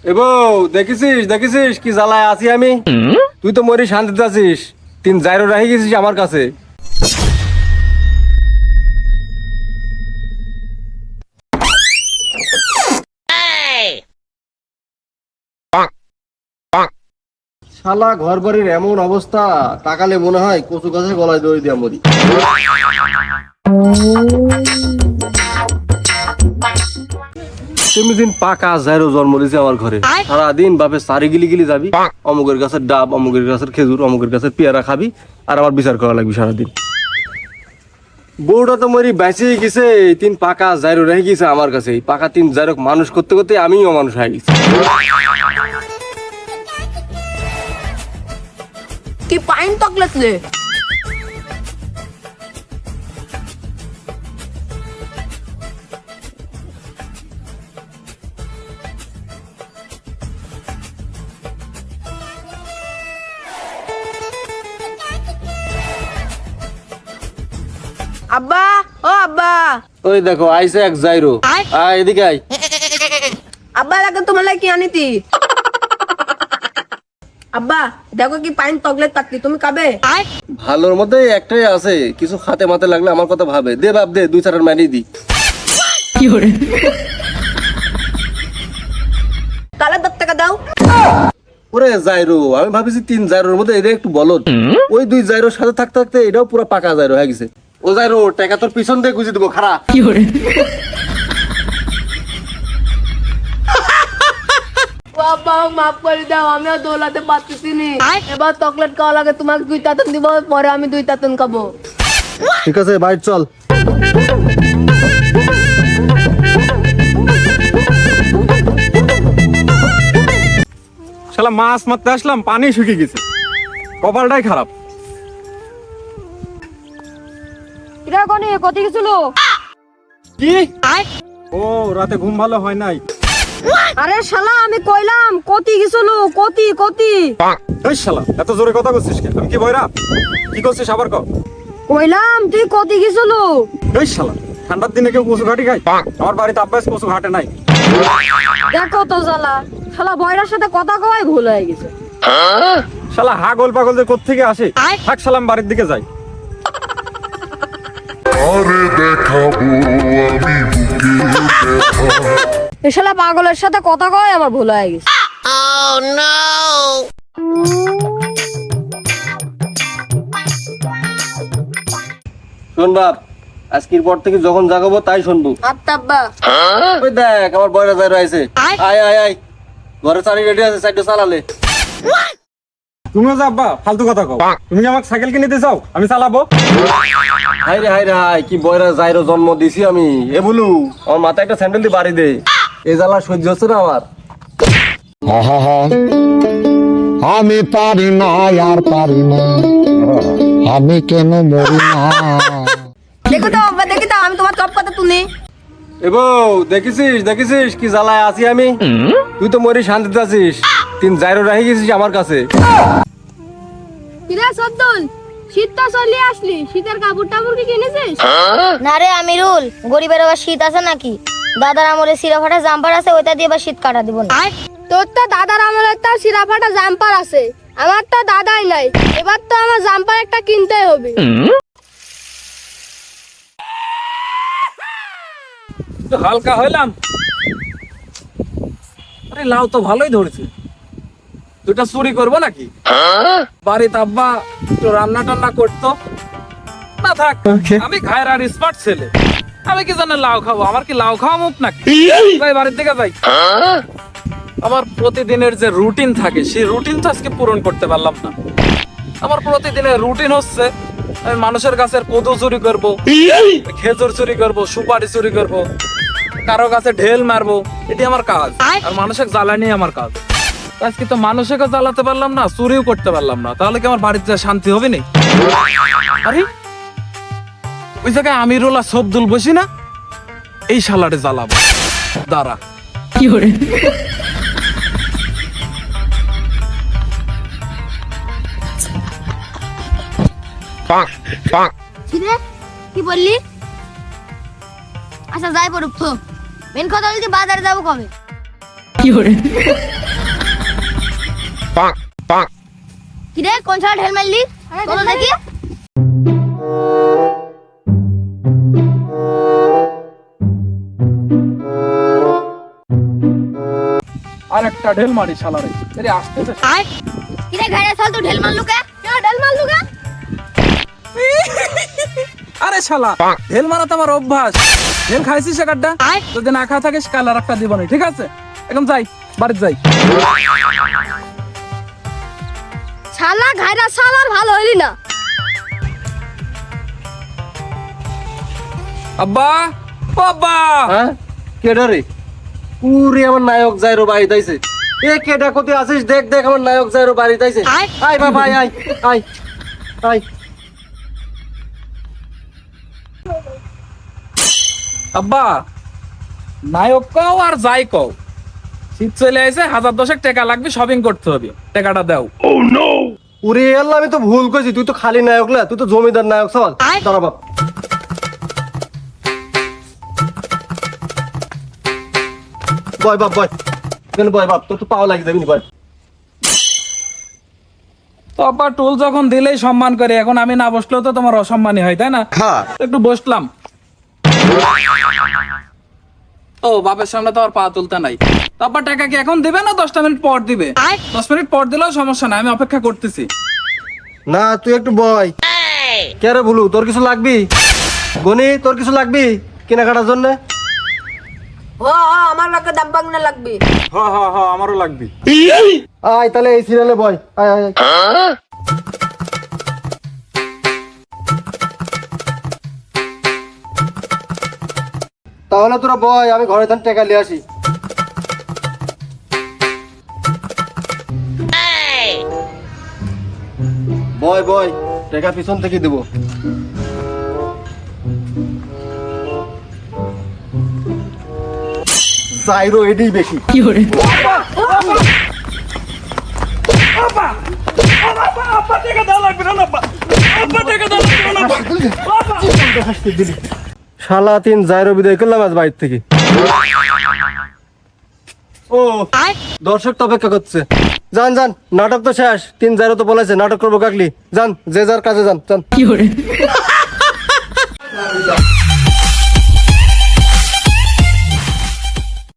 এ বউ, দেখেছিস দেখেছিস কি জ্বালায় আছি আমি। তুই তো মরি শান্তিতে আছিস, 3 জাইরো রাখি গেছিস আমার কাছে। শালা ঘর বাড়ির এমন অবস্থা, তাকালে মনে হয় কচু গাছের গলায় দড়ি দিয়া মরি। তুমি দিন পাকা জাইরো জন্ম দিয়েছে আমার ঘরে। সারাদিন বাপে সারি গিলি গিলি যাবি, অমুকের গাছের ডাব, অমুকের গাছের খেজুর, অমুকের গাছের পেয়ারা খাবি, আর আমার বিচার করা লাগবে সারাদিন। বউটা তো মরি বেঁচেই গেছে, 3 পাকা জাইরো রেখে গেছে আমার কাছে। এই পাকা 3 জাইরো মানুষ করতে করতে আমিও মানুষ হয়ে গেছি। কি পাইন তকলেট লে আব্বা, ও আব্বা, ওই দেখো আইসে এক জাইরো। আয় এদিকে আয়। আব্বা লাগে তোমার লাগে কি আনিতি? আব্বা দেখো কি পাইন তকলেট পাতলি, তুমি খাবে? ভালোর মধ্যে একটাই আছে, কিছু খাতে মাতে লাগলে আমার কথা ভাবে। দে বাপ দে, 2-4 মানি দি। তাহলে 10 টাকা দাও। ওরে জাইরো, আমি ভাবিছি 3 জাইরোর মধ্যে এটা একটু বলদ। ওই 2 জাইরোর সাথে থাকতে থাকতে এটাও পুরো পাকা জাইরো হয়ে গেছে। ও জাইরো, টাকা তোর পিছন দিয়ে গুজি দেবো, খারাপ। বাবা মাফ করে দাও, আমিও দৌলাতে পারতেছি নি। এবার চকলেট খাওয়া লাগে, তোমাকে 2 তাতন দিব, পরে আমি 2 তাতন খাবো। ঠিক আছে বাইর চল। শালা মাছ মারতে আসলাম, পানি শুকিয়ে গেছে, কপালটাই খারাপ। কিরা কোনি কত গেছিল? কি? ও রাতে ঘুম ভালো হয় নাই। আরে শালা আমি কইলাম কতি গেছিল, কতি কতি। এই শালা এত জোরে কথা বলছিস কেন? আমি কি বয়রা? কি করছিস আবার ক? কইলাম তুই কতি গেছিল। এই শালা ঠান্ডার দিনে কেউ কচু ঘাটি খায়? আমার বাড়িতে আব্বাস কচু ঘাটে নাই। দেখো তো শালা, শালা বয়রার সাথে কথা কওয়াই ভুল হয়ে গেছে। শালা হাগল পাগলদের কোত্থেকে আসে? থাক শালা, বাড়ির দিকে যাই। আরে দেখাবো আমি বুকে ব্যথা। এই শালা পাগলের সাথে কথা কওয়াই আমার ভুল হয়ে গেছে। শোন বাপ, আজকের পর থেকে যখন জাগাবো তাই শুনবো। আত্মা আব্বা। ওই দেখ আমার বয়রা জাইরো আইছে। আয় আয় আয়, ঘরে চারি রেডি আছে, সাইডে চালালে। তুমিও যা আব্বা, ফালতু কথা কও। তুমি কি আমাকে সাইকেল কিনে দিতে চাও? আমি চালাবো। হাই রে হাই রে হাই, কি বয়রা জাইরো জন্ম দিছি আমি। এ বলু, আমার মাথায় একটা স্যান্ডেল দিয়ে বাড়ি দে, এ জ্বালা সহ্য হচ্ছে না আমার। আহা, আমি পারি না আর পারি না, আমি কেন মরি না। দেখো তো আব্বা, দেখি তো আমি তোমার সব কথা শুনি। এ বউ, দেখেছিস দেখেছিস কি জ্বালায় আছি আমি। তুই তো মরি শান্তিতে আছিস, 3 জাইরো রাখি গেছিস আমার কাছে। কিরা সদ্দুল, শীত তো চলে আসলি, শীতের কাপড় টাপড় কি কিনেছিস? না রে আমিরুল, গরিবের আবার শীত আছে নাকি? দাদার আমলে সিরা ফাটা জাম্পার আছে, ওইটা দিয়ে আবার শীত কাটা দিব না। তোর তো দাদার আমলের তো সিরা ফাটা জাম্পার আছে, আমার তো দাদাই নাই। এবার তো আমার জাম্পার একটা কিনতেই হবে। তো হালকা হইলাম। আরে লাউ তো ভালোই ধরেছে, দুটা চুরি করবো নাকি? বাড়িতে আব্বা একটু রান্না টান্না করতো না, থাক আমি খায়ের আর স্মার্ট ছেলে, আমি কি জানি লাউ খাবো? আমার কি লাউ খাওয়া মুখ নাকি? যাই বাড়ির দিকে যাই। আমার প্রতিদিনের যে রুটিন থাকে, সেই রুটিন তো আজকে পূরণ করতে পারলাম না। আমার প্রতিদিনের রুটিন হচ্ছে আমি মানুষের গাছের কদু চুরি করবো, খেজুর চুরি করবো, সুপারি চুরি করবো, কারো কাছে ঢেল মারবো, এটি আমার কাজ। আর মানুষের জ্বালানি আমার কাজ। আজকে তো মানুষকে জ্বালাতে পারলাম না, চুরিও করতে পারলাম না, তাহলে কি আমার বাড়িতে শান্তি হবে না? আরে ওই জায়গায় আমিরুল আর সবদুল বসি না, এই শালারে জ্বালাবো, দাঁড়া। কিরে কি বললি? আচ্ছা যাই পড়ুক তো, মেন কথা হচ্ছে বাজারে যাবো কবে? কিরে কোন ছাড়া ঢেল মারলি বলো দেখি। আর একটা ঢেল মারি শালারে এরে আসতেছে। কিরে ঘাড়ে চল তুই ঢেল মারলু কে? ঢেল মারলু কে? আরে শালা ঢেল মারা তো আমার অভ্যাস। ঢেল খাইছিস একটা, যদি না খা থাকিস কাল আর একটা দিব না, ঠিক আছে? এখন যাই, বাড়ি যাই। শালা ঘাইরা শালার ভালো হইলি না। আব্বা ও আব্বা, হ্যাঁ কেডা রে? পুরি আমার নায়ক যাইরো বাড়ি তাইছে। এ কেডা কোথায় আছিস? দেখ দেখ আমার নায়ক যাইরো বাড়ি তাইছে। আয় বাবা আয় আয় আয় আয়। আব্বা নায়ক কও আর যাই কও, শীত চলে আইছে, 1010 টাকা লাগবে, শপিং করতে হবে, টাকাটা দাও। উরে আল্লাহ, আমি তো ভুল কইছি। তুই তো খালি নায়ক না, তুই তো জমিদার নায়ক। চল দাঁড়া বাপ। বয় বাপ বয়, এখানে বয় বাপ, তোর তো পাওয়া লাগি যাবি বয়। তো আব্বা টোল যখন দিলেই সম্মান করে, এখন আমি না বসলেও তো তোমার অসম্মানী হয়, তাই না? একটু বসলাম। ও বাপের সামনে তো আর পা তুলতে নাই। তো আব্বা টাকা কি এখন দিবে না 10 মিনিট পর দিবে? 10 মিনিট পর দিলেও সমস্যা নাই, আমি অপেক্ষা করতেছি। না তুই একটু বয়। কে রে বলু, তোর কিছু লাগবি? গনি তোর কিছু লাগবি কেনাকাটার জন্য? আমার লাগে দাম বাংলা লাগবে। হ্যাঁ আমারও লাগবে। আয় তাহলে এই সিরিয়ালে বয়। আয় আয় আয়। তাহলে তোরা বয়, আমি ঘরে থান টাকা নিয়ে আসি। বয় বয়, টাকা পিছন থেকে দেবো। যাইরো এটাই বেশি। শালা 3 যাইরো বিদায় করলাম আজ বাইর থেকে। ও দর্শক তো অপেক্ষা করছে। যান যান, নাটক তো শেষ। 3 যাইরো তো বলেছে নাটক করবো কাকলি। যান, যে যার কাজে যান যান।